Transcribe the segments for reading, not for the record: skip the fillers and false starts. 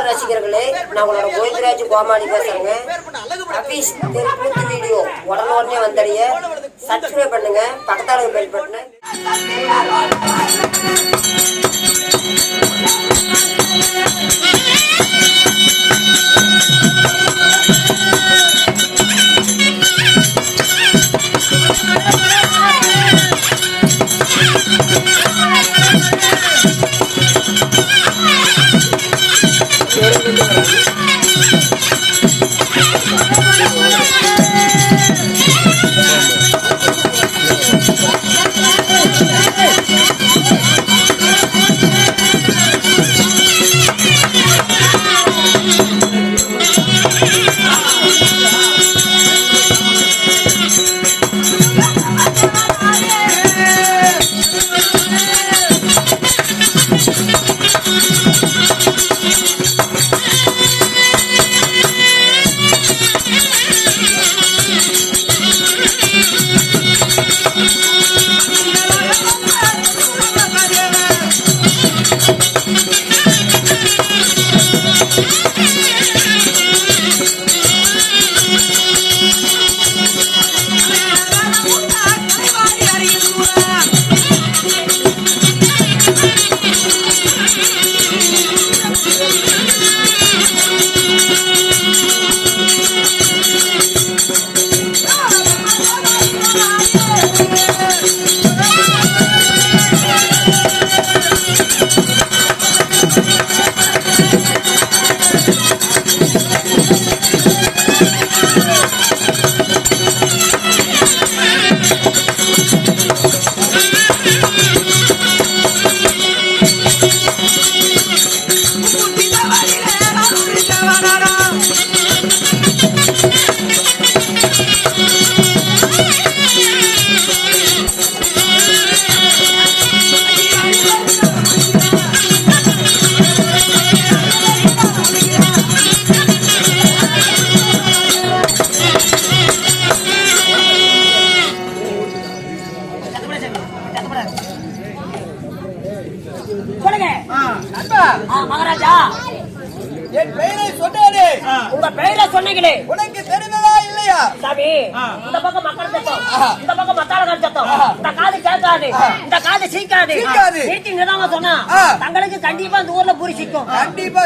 ரசிகர்களே, நான் உங்களோட கோவிந்தராஜ் கோமாளி பேசுறேங்க. அபீஸ் தெருக்கூத்து வீடியோ உடனே வந்தடைய சப்ஸ்கிரைப் பண்ணுங்க, பக்கத்தால பெல் பட்டனை. மகாராஜா, என் பெயரை சொன்னாரே, உங்க பெயரை சொன்னீங்களே, உனக்கு தெரிந்ததா இல்லையா? சாமி, இந்த பக்கம் மக்கள் சத்தம், இந்த பக்கம் மத்தாளர்கள் சத்தம், இந்த காது கேட்காது, இந்த காது சீக்காது. நீட்டி நிதானமா சொன்னா தங்களுக்கு கண்டிப்பா இந்த ஊர்ல பூரி சிக்கும். கண்டிப்பா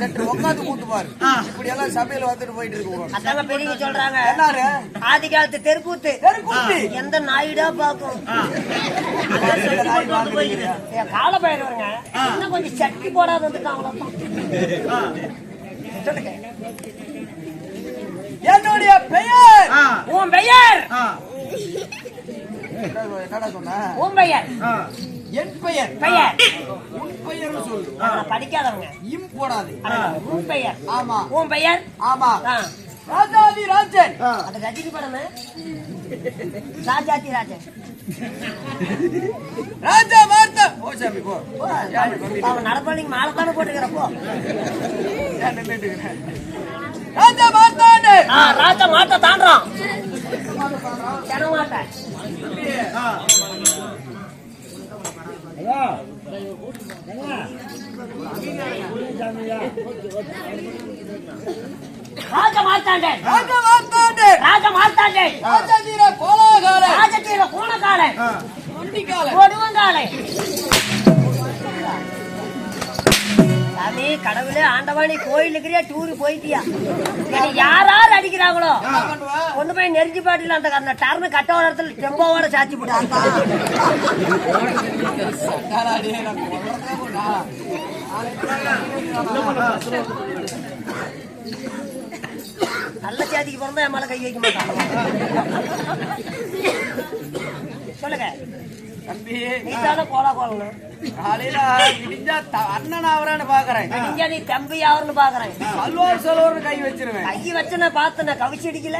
சற்று உட்காந்து கூத்துப்பாரு. இப்படி எல்லாம் சபையில வந்துட்டு போயிட்டு இருக்கு. அதாங்க பெரியவங்க சொல்றாங்க, எல்லாரு ஆதி காலத்து தெருக்கூத்து எந்த நாயிடா பாக்கும். கால பயிர் வருங்க, இன்னும் கொஞ்சம் சட்டி போடாது வந்துட்டாங்களா? என்னுடைய பெயர், உன் பெயர் என்னடா சொன்ன? உன் பெயர், என் பெயர், பெயர் உன் பெயர் சொல்லு. படிக்காதவங்க இம் போடாது. உன் பெயர், ஆமா. உன் பெயர், ஆமா. ராஜாதி ராஜன். அது ரஜினி படம். ராஜாதி ராஜன், ராஜா வார்த்தை. ஓ சாமி போ, அவன் நடப்பாளிங்க மாலை தானே போட்டுக்கிறப்போ. ராஜா மாட்டானே, ராஜா மாட்ட தாண்டான் மாட்டேன். ராஜா மார்த்தாண்டே, ராஜா மார்த்தாண்டே, ராஜா மார்த்தாண்டே, ராஜதீர கோலகால, ராஜதீர கோலகால, ஒண்டிகால, ஒடுவங்கால. சாமி, கடவுளே ஆண்டவாணி, கோயிலுக்குறியா டூரு போயிட்டியா? யாராரு அடிக்கிறாங்களோ கொண்டு போய் நெருஞ்சி பாட்டில அந்த டர்னு கட்ட இடத்துல டெம்போவோட சாச்சி போட்டாங்க. நல்ல சாதிக்கு பிறந்தா என் மேல கை வைக்க மாட்டாங்க. சொல்லுங்க தம்பி, நீதான கோலா கோலம். காலையில விடிஞ்சா அண்ணன் அவரான்னு பாக்குறேன், விடிஞ்சா நீ தம்பி அவர்னு பாக்குறேன். அல்வார் சொல்லுவார்னு கை வச்சிருவேன். கை வச்சு நான் பார்த்தேன், கவிச்சு அடிக்கல.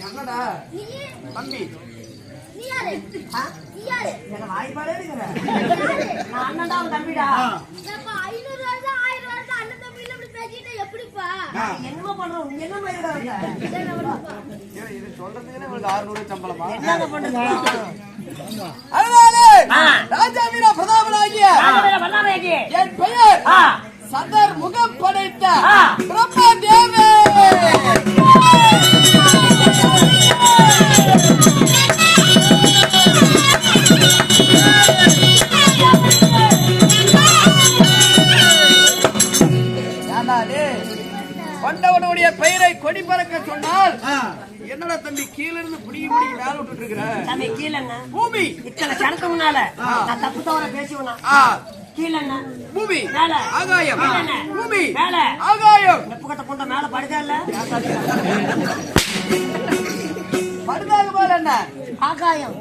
அண்ணடா தம்பி, வாய்ப்பாடே எடுக்கிறேன். நான் அண்ணன்டா அவன் தம்பிடா. 500 வருஷம் 1000 வருஷம் அண்ணன் தம்பி பேசிட்டு எப்படிப்பா? என்னமா பண்றோம் என்ன மாதிரி இது சொல்றதுக்குன்னு உங்களுக்கு 600 சம்பளமா? என்னங்க பண்றீங்க? அதனாலே ராஜா வீர பிரதாபனாகிய என் பெயர் சதர் முகம் படைத்த பிரம்மதேவே. கொண்டவனுடைய பெயரை கொடி பறக்க சொன்னால் என்னடா தம்பி கீழ இருந்து புடிங்கி மேல விட்டுட்டு இருக்கிற தம்பி கீழ என்ன பூமி இத்தனை கணக்கு முன்னால நான் தப்பு தவற பேசுவேனா கீழ என்ன பூமி மேல ஆகாயம் பூமி மேல ஆகாயம் நெப்புக்கட்ட புண்ட மேல படுதா இல்ல படுதாக மேல என்ன ஆகாயம்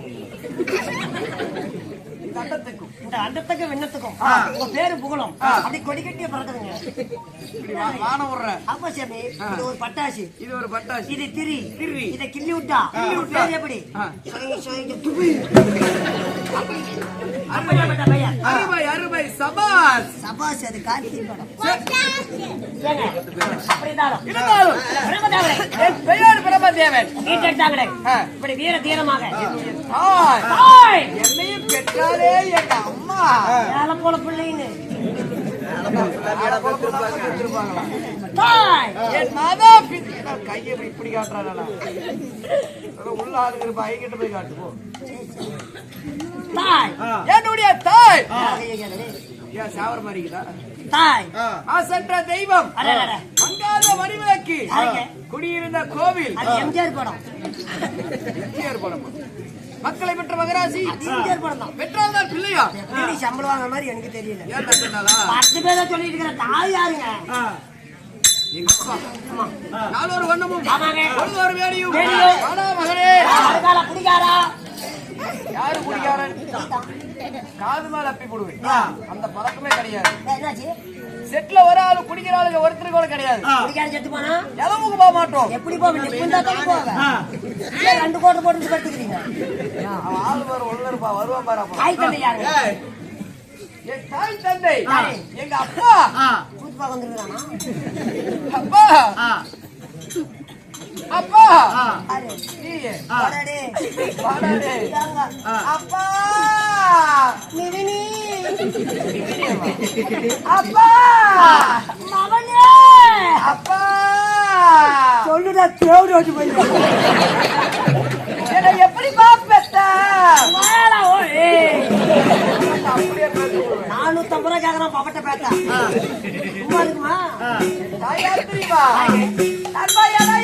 இந்த அண்டத்துக்கும் விண்ணத்துக்கும் உங்க பேரு புகழும் அப்படி கொடி கட்டிய பறக்குதுங்க. வானம் விடுற அப்ப சாமி இது ஒரு பட்டாசு இது ஒரு பட்டாசு இது திரி திரி இத கிள்ளி விட்டா பேர் எப்படி அப்படிப்பட்ட பையன் அருமை அருமை சபாஸ் சபாஸ் அது கார்த்தி படம் அப்படிதான் இருந்தாலும் பிரம்மதேவரை என் பெயர் பிரம்மதேவன் மீட்டெடுத்தாங்களே இப்படி வீர தீரமாக என்னையும் பெற்றாலே எங்க அம்மா வேலை போல பிள்ளைன்னு என் மாதா கையை இப்படி காட்டுறாங்க உள்ள ஆளுங்க இருப்பா ஐக்கிட்ட போய் காட்டு என்னுடைய தாய் ஏன் சாவர மாதிரிக்குதா தாய் ஆசற்ற தெய்வம் மங்காத வடிவிலக்கு குடியிருந்த கோவில் எம்ஜிஆர் படம் எம்ஜிஆர் படம் மக்களை பெற்ற மகராசி எம்ஜிஆர் படம் தான் பெற்றால் தான் பிள்ளையா எப்படி சம்பளம் வாங்குற மாதிரி எனக்கு தெரியல ஏன் தட்டுனாலா 10 பேரை சொல்லிட்டு இருக்கிற தாய் யாருங்க எங்க அப்பா நாலொரு வண்ணமும் ஆமாங்க ஒரு வேடியும் வேடியும் ஆனா மகனே அதுக்கால குடிக்காரா யாரு குடிக்காரன் காது மேல அப்பி போடுவேன் அந்த பழக்கமே கிடையாது என்னாச்சு செட்ல ஒரு ஆளு குடிக்கிற ஆளுங்க ஒருத்தருக்கு கூட கிடையாது குடிக்கார செத்து போனா எதமுக்கு போக மாட்டோம் எப்படி போவீங்க எப்படின்னா தான் போவேன் 2 கோட்டை போட்டு படுத்துக்கிறீங்க அவன் ஆளு பாரு ஒண்ணு இருப்பா வருவான் பாரு அப்ப தாய் தந்தை யாருங்க என் தாய் தந்தை எங்க அப்பா கூத்து பார்க்க வந்துருக்கானா அப்பா அப்பா யாரு வாடாடே வாடாடே அப்பா நிவினி அப்பா மவனே அப்பா சொல்லுடா தேவடி ஓடி போய் என்ன எப்படி பாப்பட்ட வாடா ஓய் அப்படியே பேசுவேன் 450 ரூபாய் கேக்குறான் பாப்பட்ட பேட்டா சும்மா இருக்குமா தாயா தெரியுமா அப்பா யாரை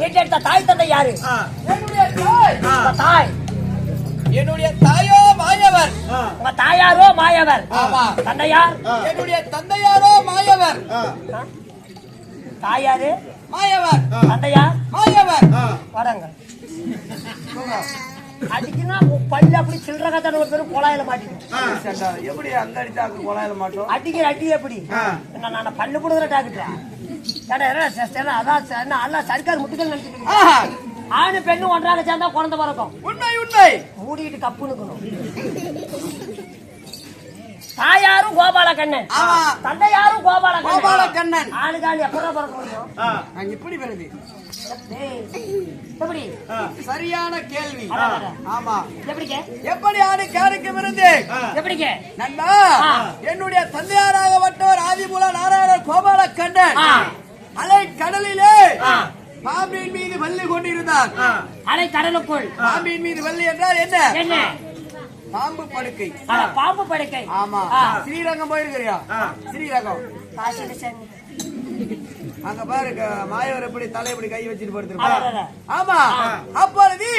ஈட்டெடுத்த தாய் தந்தை யாரு? என்னுடைய தாய் உங்க தாய். என்னுடைய தாயோ மாயவர். உங்க தாயாரோ மாயவர். ஆமா. தந்தையார்? என்னுடைய தந்தையாரோ மாயவர். தாயாரு மாயவர். தந்தையார் மாயவர். வரங்க அடிக்குன்னா பள்ளி அப்படி சில்லற கத்தான ஒரு பேரும் குழாயில மாட்டிக்கும். எப்படி அந்த அடித்தாக்கு குழாயில மாட்டோம்? அடிக்கிற அடி எப்படி என்ன நான் பல்லு போடுற டாக்டரா? அதான் எல்லாம் சர்க்கார் முட்டுகள் நினைச்சிட்டு ஆணு பெண்ணு ஒன்றாக சேர்ந்தா குழந்தை பிறக்கும். உண்மை உண்மை. மூடிட்டு கப்புனுக்கணும். தாயாரும் கோபாலக்கண்ணன், தந்தையாரும் கோபாலக்கண்ணன். ஆணுகாலி எப்பதான் பிறக்க முடியும்? இப்படி வருது. எப்படி? சரியான கேள்வி. ஆமா. எப்படிங்க? எப்படி ஆணு கேருக்கு விருந்து? எப்படிங்க? நண்பா, என்னுடைய தந்தையாராகப்பட்டவர் ஆதிமூல நாராயணர் கோபாலக்கண்ணன் அலை கடலிலே பாம்பின் மீது வள்ளி கொண்டிருந்தார். அலை கடலுக்குள் பாம்பின் மீது வள்ளி என்றால் என்ன? என்ன? பாம்பு படுக்கை. பாம்பு படுக்கை. ஆமா. ஸ்ரீரங்கம் போயிருக்கிறியா? ஸ்ரீரங்கம் அங்க பாருங்க மாயவர் எப்படி தலை எப்படி கை வச்சுட்டு படுத்திருப்பாரு. ஆமா. அப்பொழுது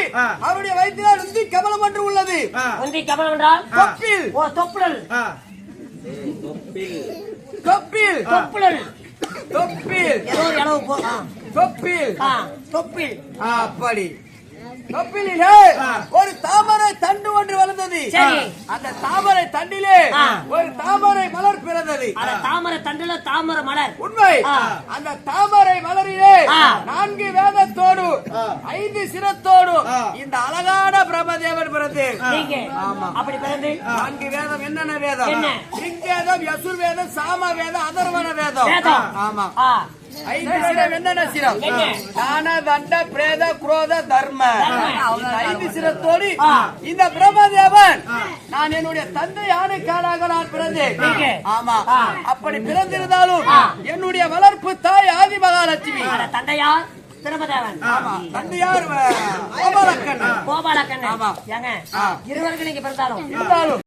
அவருடைய வயிற்றில் உந்தி கமலம் ஒன்று உள்ளது. உந்தி கமலம் என்றால் தொப்பில். ஓ தொப்புள். தொப்பில். தொப்புள். தொப்பில். ஏதோ ஒரு அளவு போ. தொப்பில். தொப்பில். அப்படி தொப்பிலே ஒரு தாமரை தண்டு ஒன்று வளர்ந்தது. அந்த தாமரை தண்டிலே ஒரு தாமரை மலர் பிறந்தது. அந்த தாமரை தண்டுல தாமரை மலர். உண்மை. அந்த தாமரை மலரிலே 4 வேதத்தோடு 5 சிரத்தோடு இந்த அழகான பிரம்மதேவன் பிறந்து. ஆமா. அப்படி பிறந்து 4 வேதம் என்னென்ன வேதம்? ரிக்வேதம், யசுர் வேதம், சாம வேதம், அதர்வண வேதம். ஆமா. 5 சிரம் என்னென்ன சிரம்? ஞான, தண்ட, பிரேத, குரோத, தர்ம. 5 சிரத்தோடு இந்த பிரம்மதேவன் நான் என்னுடைய தந்தை ஆணுக்காலாக நான் பிறந்தேன். ஆமா. அப்படி பிறந்திருந்தாலும் என்னுடைய வளர்ப்பு தாய் ஆதி மகாலட்சுமி. தந்தையார் பிரம்மதேவன். ஆமா. தந்தையார் கோபாலக்கண்ணன். கோபாலக்கண்ணன். ஏங்க இருவருக்கு நீங்க பிறந்தாலும்